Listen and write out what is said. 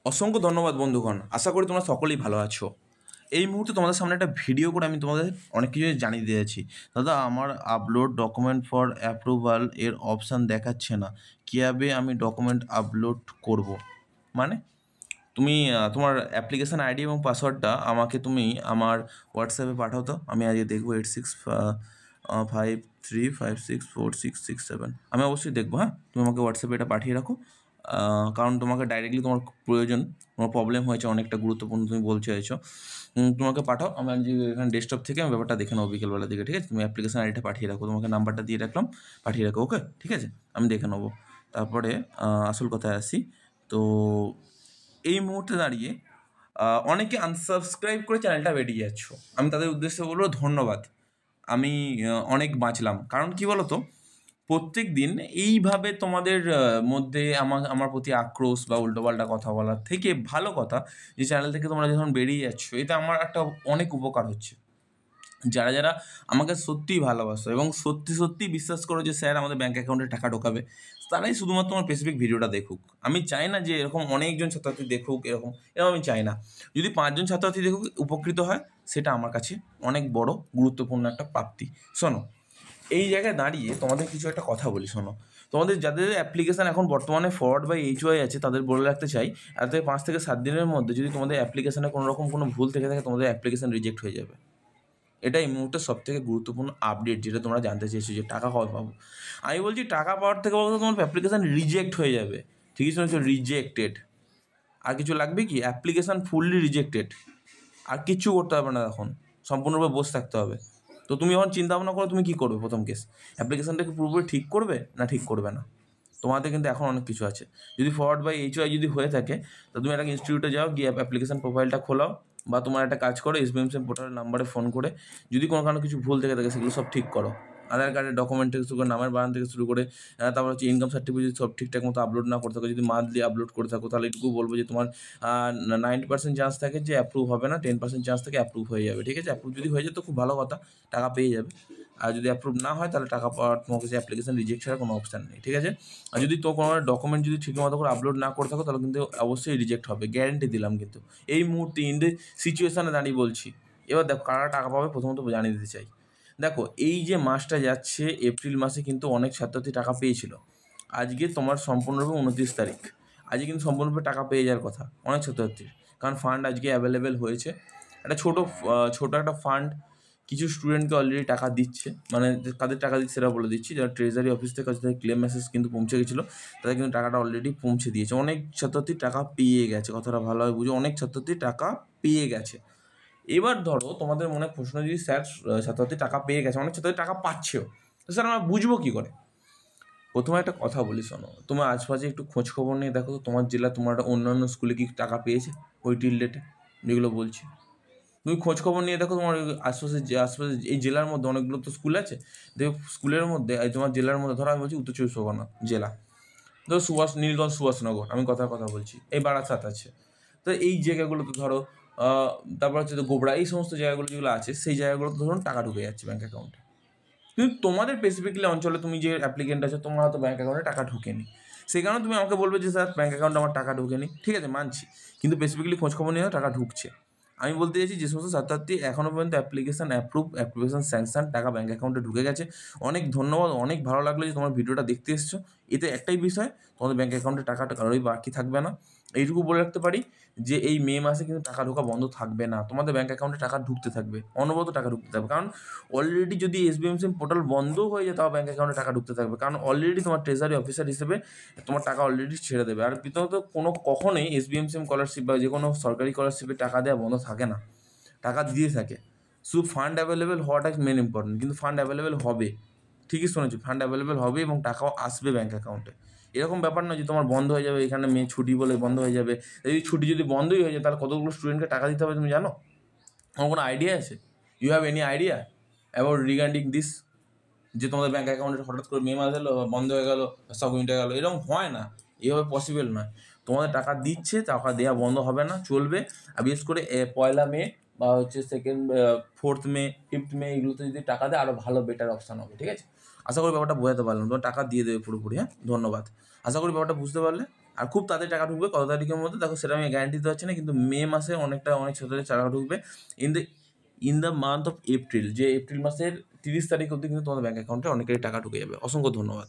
অসংখ্য ধন্যবাদ বন্ধুগণ। আশা করি তোমরা সকলেই ভালো আছো। এই মুহূর্তে তোমাদের সামনে একটা ভিডিও করে আমি তোমাদের অনেক কিছু জানিয়ে দিয়েছি। দাদা, আমার আপলোড ডকুমেন্ট ফর অ্যাপ্রুভাল এর অপশান দেখাচ্ছে না, কীভাবে আমি ডকুমেন্ট আপলোড করব? মানে তুমি তোমার অ্যাপ্লিকেশান আইডি এবং পাসওয়ার্ডটা আমাকে তুমি আমার হোয়াটসঅ্যাপে পাঠাও তো। আমি আজকে দেখবো 8653564667। আমি অবশ্যই দেখবো। হ্যাঁ, তুমি আমাকে হোয়াটসঅ্যাপে এটা পাঠিয়ে রাখো। কারণ তোমাকে ডাইরেক্টলি তোমার প্রয়োজন, তোমার প্রবলেম হয়েছে অনেকটা গুরুত্বপূর্ণ, তুমি বলতে চাইছো। তোমাকে পাঠাও, আমি আজকে এখানে ডেস্কটপ থেকে আমি ব্যাপারটা দেখে নেবো বিকেলবেলার দিকে। ঠিক আছে, তুমি অ্যাপ্লিকেশান আইডিটা পাঠিয়ে রাখো, তোমাকে নাম্বারটা দিয়ে রাখলাম, পাঠিয়ে রাখো। ওকে, ঠিক আছে, আমি দেখে নেবো। তারপরে আসল কথায় আসি। তো এই মুহূর্তে দাঁড়িয়ে অনেকে আনসাবস্ক্রাইব করে চ্যানেলটা বেরিয়ে যাচ্ছ। আমি তাদের উদ্দেশ্যে বলবো ধন্যবাদ। আমি অনেক বাঁচলাম। কারণ কি বলো তো, প্রত্যেক দিন এইভাবে তোমাদের মধ্যে আমার প্রতি আক্রোশ বা উল্টোপাল্টা কথা বলার থেকে ভালো কথা, যে চ্যানেল থেকে তোমরা যখন বেরিয়ে যাচ্ছ, এতে আমার একটা অনেক উপকার হচ্ছে। যারা যারা আমাকে সত্যিই ভালোবাসো এবং সত্যি সত্যিই বিশ্বাস করো যে স্যার আমাদের ব্যাঙ্ক অ্যাকাউন্টে টাকা ঢোকাবে, তারাই শুধুমাত্র আমার স্পেসিফিক ভিডিওটা দেখুক। আমি চাই না যে এরকম অনেকজন ছাত্রছাত্রী দেখুক, এরকম এরকম আমি চাই না। যদি 5জন ছাত্রছাত্রী দেখুক, উপকৃত হয়, সেটা আমার কাছে অনেক বড় গুরুত্বপূর্ণ একটা প্রাপ্তি। শোনো, এই জায়গায় দাঁড়িয়ে তোমাদের কিছু একটা কথা বলি, শোনো। তোমাদের যাদের অ্যাপ্লিকেশান এখন বর্তমানে ফরওয়ার্ড বাই HY আছে, তাদের বলে রাখতে চাই, এতে 5 থেকে 7 দিনের মধ্যে যদি তোমাদের অ্যাপ্লিকেশানে কোনো রকম কোনো ভুল থেকে থাকে, তোমাদের অ্যাপ্লিকেশান রিজেক্ট হয়ে যাবে। এটা এই মুহূর্তে সবথেকে গুরুত্বপূর্ণ আপডেট, যেটা তোমরা জানতে চেয়েছো যে টাকা কবে পাবো। আমি বলছি টাকা পাওয়ার থেকে বলতে তোমার অ্যাপ্লিকেশান রিজেক্ট হয়ে যাবে। ঠিকই শুনেছো, রিজেক্টেড। আর কিছু লাগবে কি? Application fully rejected. আর কিচ্ছু করতে হবে না, এখন সম্পূর্ণরূপে বসে থাকতে হবে। তো তুমি যখন চিন্তা ভাবনা করো তুমি কী করবে, প্রথম কেস অ্যাপ্লিকেশানটাকে পুরোপুরি ঠিক করবে না ঠিক করবে না। তোমাদের কিন্তু এখন অনেক কিছু আছে। যদি ফরওয়ার্ড বাই HY যদি হয়ে থাকে, তো তুমি একটা ইনস্টিটিউটে যাও, গিয়ে অ্যাপ্লিকেশান প্রোফাইলটা খোলাও, বা তোমার একটা কাজ করো, SBMSM পোর্টালের নাম্বারে ফোন করে যদি কোনো কারণে কিছু ভুল থেকে থাকে সেগুলো সব ঠিক করো। আধার কার্ডের ডকুমেন্ট থেকে শুরু করে, নামের বানান থেকে শুরু করে, তারপর হচ্ছে ইনকাম সার্টিফিকেট সব ঠিকঠাক মতো আপলোড না করতে থাকো। যদি মান্থলি আপলোড করে থাকো, তাহলে এটুকু বলবো যে তোমার 90% চান্স থাকে যে অ্যাপ্রুভ হবে না, 10% চান্স থাকে অ্যাপ্রুভ হয়ে যাবে। ঠিক আছে, অ্যাপ্রুভ যদি হয়ে যায় তো খুব ভালো কথা, টাকা পেয়ে যাবে। আর যদি অ্যাপ্রুভ না হয়, তাহলে টাকা পাওয়ার তোমার কাছে অ্যাপ্লিকেশান রিজেক্ট ছাড়া কোনো অপশান নেই। ঠিক আছে, আর যদি তো কোনো ডকুমেন্ট যদি ঠিকমতো করে আপলোড না করে থাকো, তাহলে কিন্তু অবশ্যই রিজেক্ট হবে, গ্যারেন্টি দিলাম। কিন্তু এই মুহূর্তে ইন দ্য সিচুয়েশানে দাঁড়িয়ে বলছি। এবার দেখো কারা টাকা পাবে, প্রথমত জানিয়ে দিতে চাই। দেখো, এই যে মাসটা যাচ্ছে, এপ্রিল মাসে কিন্তু অনেক ছাত্রছাত্রী টাকা পেয়েছিল। আজকে তোমার সম্পূর্ণরূপে 29 তারিখ। আজকে কিন্তু সম্পূর্ণরূপে টাকা পেয়ে যাওয়ার কথা অনেক ছাত্রছাত্রীর, কারণ ফান্ড আজকে অ্যাভেলেবেল হয়েছে। একটা ছোটো একটা ফান্ড কিছু স্টুডেন্টকে অলরেডি টাকা দিচ্ছে। মানে কাদের টাকা দিচ্ছে সেটা বলে দিচ্ছি। যারা ট্রেজারি অফিস থেকে তাদের ক্লেম মেসেজ কিন্তু পৌঁছে গেছিলো, তাদের কিন্তু টাকাটা অলরেডি পৌঁছে দিয়েছে। অনেক ছাত্রছাত্রী টাকা পেয়ে গেছে, কথাটা ভালোভাবে বুঝো, অনেক ছাত্রছাত্রী টাকা পেয়ে গেছে। এবার ধরো তোমাদের মনে প্রশ্ন, যদি স্যার ছাত্রছাত্রী টাকা পেয়ে গেছে, অনেক ছাত্রছাত্রী টাকা পাচ্ছেও, তো স্যার আমরা বুঝবো কী করে? প্রথমে একটা কথা বলি, শোনো। তোমার আশপাশে একটু খোঁজ খবর নিয়ে দেখো তো, তোমার জেলা, তোমার একটা অন্যান্য স্কুলে কি টাকা পেয়েছে ওই টিল ডেটে, যেগুলো বলছি। তুমি খোঁজ খবর নিয়ে দেখো, তোমার আশপাশে এই জেলার মধ্যে অনেকগুলো তো স্কুল আছে। দেখো স্কুলের মধ্যে, তোমার জেলার মধ্যে, ধরো আমি বলছি উত্তর 24 পরগনা জেলা, ধরো নীলগঞ্জ সুভাষনগর, আমি কথা বলছি, এই বারাসাত আছে। তো এই জায়গাগুলোতে ধরো, তারপর হচ্ছে তো গোবরা, এই সমস্ত জায়গাগুলো যেগুলো আছে, সেই জায়গাগুলোতে ধরুন টাকা ঢুকে যাচ্ছে ব্যাঙ্ক অ্যাকাউন্টে। কিন্তু তোমাদের স্পেসিফিকলি অঞ্চলে তুমি যে অ্যাপ্লিকেন্ট আছে, তোমার হয়তো ব্যাঙ্ক অ্যাকাউন্টে টাকা ঢোকেনি। সেই কারণে তুমি আমাকে বলবে যে স্যার ব্যাঙ্ক অ্যাকাউন্টে আমার টাকা ঢোকেনি। ঠিক আছে, মানছি, কিন্তু স্পেসিফিকলি খোঁজখবর নিয়ে টাকা ঢুকছে। আমি বলতে চাইছি, যে সমস্ত ছাত্রছাত্রী এখনও পর্যন্ত অ্যাপ্লিকেশন স্যাংশন, টাকা ব্যাঙ্ক অ্যাকাউন্টে ঢুকে গেছে, অনেক ধন্যবাদ। অনেক ভালো লাগলো যে তোমার ভিডিওটা দেখতে এসছো। এতে একটাই বিষয়, তোমাদের ব্যাঙ্ক অ্যাকাউন্টে টাকাটা কারোই বাকি থাকবে না। এইটুকু বলে রাখতে পারি যে এই মে মাসে কিন্তু টাকা ঢোকা বন্ধ থাকবে না, তোমাদের ব্যাঙ্ক অ্যাকাউন্টে টাকা ঢুকতে থাকবে, অনবরত টাকা ঢুকতে থাকবে। কারণ অলরেডি যদি SBMSM পোর্টাল বন্ধ হয়ে যায়, তাও ব্যাঙ্ক অ্যাকাউন্টে টাকা ঢুকতে থাকবে, কারণ অলরেডি তোমার ট্রেজারি অফিসার হিসেবে তোমার টাকা অলরেডি ছেড়ে দেবে। আর প্রথমত কখনোই SBMSM স্কলারশিপ বা যে কোনো সরকারি স্কলারশিপে টাকা দেওয়া বন্ধ থাকে না, টাকা দিয়ে থাকে। শুধু ফান্ড অ্যাভেলেবেল হওয়াটাই মেন ইম্পর্টেন্ট, কিন্তু ফান্ড অ্যাভেলেবেল হবে। ঠিকই শুনেছি, ফান্ড অ্যাভেলেবেল হবে এবং টাকাও আসবে ব্যাঙ্ক অ্যাকাউন্টে। এরকম ব্যাপার নয় যে তোমার বন্ধ হয়ে যাবে, এখানে ছুটি বলে বন্ধ হয়ে যাবে। এই ছুটি যদি বন্ধই হয়ে যায়, তাহলে কতগুলো স্টুডেন্টকে টাকা দিতে হবে তুমি জানো? আমার কোনো আইডিয়া আছে? You have any idea about regarding this? যে তোমাদের ব্যাঙ্ক অ্যাকাউন্টে হঠাৎ করে মে মাস এলো, বন্ধ হয়ে গেলো, সব মিটে গেলো, এরকম হয় না। এভাবে পসিবল নয়। তোমাদের টাকা দিচ্ছে, টাকা দেওয়া বন্ধ হবে না, চলবে। আর বিশেষ করে 1 মে বা হচ্ছে 4th মে, 5th মে, এগুলোতে যদি টাকা দেয়, আরও ভালো বেটার অপশান হবে। ঠিক আছে, আশা করি ব্যাপারটা বোঝাতে পারলাম। তোমার টাকা দিয়ে দেবে পুরোপুরি। হ্যাঁ, ধন্যবাদ। আশা করি ব্যাপারটা বুঝতে পারলে। আর খুব তাড়াতাড়ি টাকা ঢুকবে, কত তারিখের মধ্যে দেখো সেটা আমি গ্যারান্টি দিতে পারছি না, কিন্তু মে মাসে অনেক ছেলেদের টাকা ঢুকবে। In the month of April, যে এপ্রিল মাসের 30 তারিখ অবধি কিন্তু তোমাদের ব্যাঙ্ক অ্যাকাউন্টে অনেকেরই টাকা ঢুকে যাবে। অসংখ্য ধন্যবাদ।